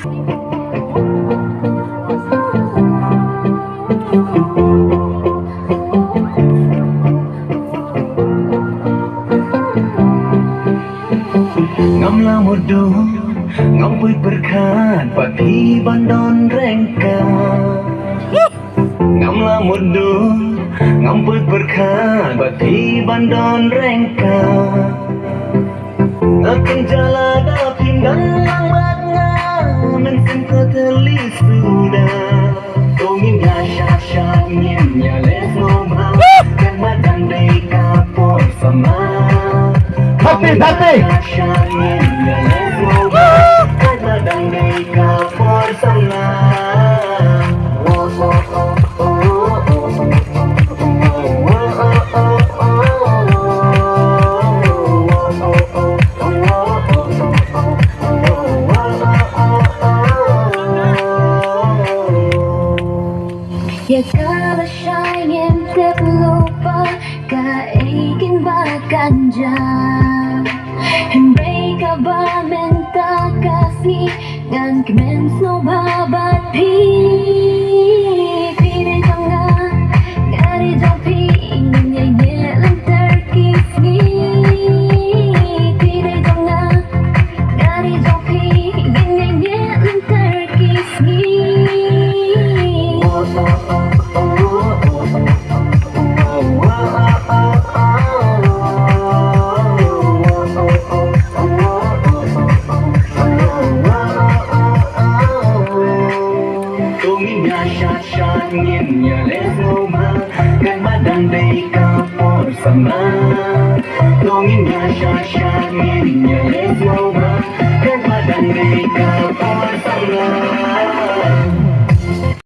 ngắm la một đôi ngắm vui berkhan pagi bandon rengka ngắm la một đôi ngắm vui berkhan pagi bandon rengka akan jalan pindah lambatnya mensentuh teli sudah tongin syah nyenya lesoma kan madan dei kapor sama Happy Ya kalau sayang terlupa Kaikin berganja Mereka berminta kasih Dan kemen snow babat pi Piri jangan Ngari jampi Ingin nyanyi lantar kismi Piri jangan Ngari jampi Ingin nyanyi lantar kismi Anginnya lesoma kan badan dei kapor sama Anginnya syah-syah anginnya lesoma kan